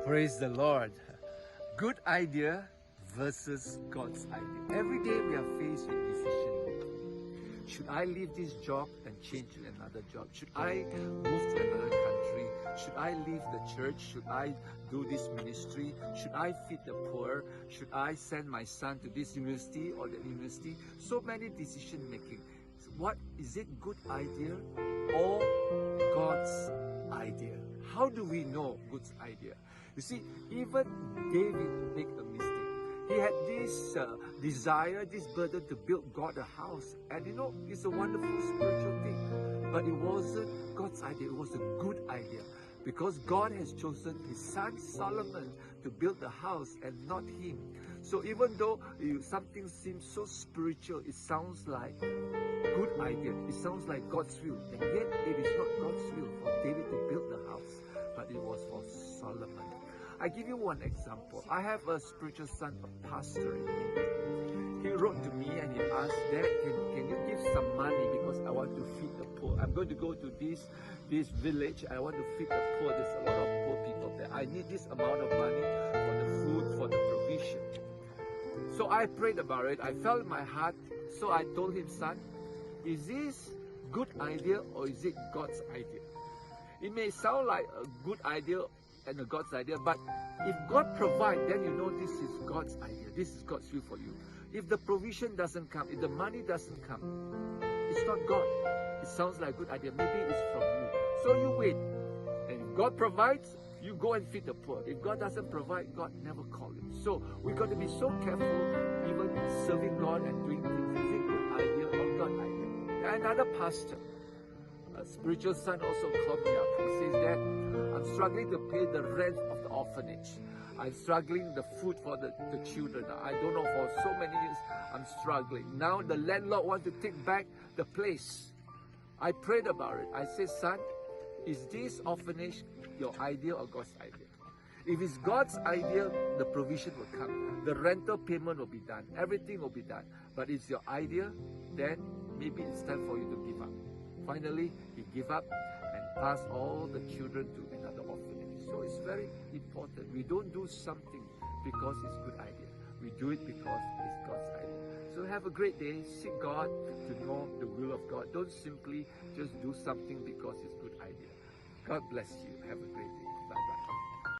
Praise the Lord. Good idea versus God's idea. Every day we are faced with decision making. Should I leave this job and change to another job? Should I move to another country? Should I leave the church? Should I do this ministry? Should I feed the poor? Should I send my son to this university or that university? So many decision making. What is it, good idea or God's idea? How do we know God's idea? You see, even David made a mistake. He had this desire, this burden to build God a house. And you know, it's a wonderful spiritual thing. But it wasn't God's idea, it was a good idea. Because God has chosen his son Solomon to build the house and not him. So even though something seems so spiritual, it sounds like good idea. It sounds like God's will. And yet it is not God's will for David to build the house, but it was for Solomon. I give you one example. I have a spiritual son, a pastor in India. He wrote to me and he asked, Dad, can you give some money because I want to feed the poor. I'm going to go to this village. I want to feed the poor. There's a lot of poor people there. I need this amount of money for the food, for the provision. So I prayed about it. I felt in my heart. So I told him, son, is this good idea or is it God's idea? It may sound like a good idea and a God's idea, but if God provides, then you know this is God's idea. This is God's will for you. If the provision doesn't come, if the money doesn't come, it's not God. It sounds like a good idea. Maybe it's from you. So you wait. And if God provides, you go and feed the poor. If God doesn't provide, God never called you. So we got to be so careful, even serving God and doing things. Is it good idea or God idea? Another pastor, a spiritual son, also called me up. He says that I'm struggling to pay the rent of the orphanage. I'm struggling the food for the children. I don't know, for so many years I'm struggling. Now the landlord wants to take back the place. I prayed about it. I said, son, is this orphanage your idea or God's idea? If it's God's idea, the provision will come. The rental payment will be done. Everything will be done. But it's your idea, then maybe it's time for you to give up. Finally, he gave up and passed all the children to another orphanage. So it's very important. We don't do something because it's a good idea. We do it because it's God's idea. So have a great day. Seek God to know the will of God. Don't simply just do something because it's a good idea. God bless you. Have a great day.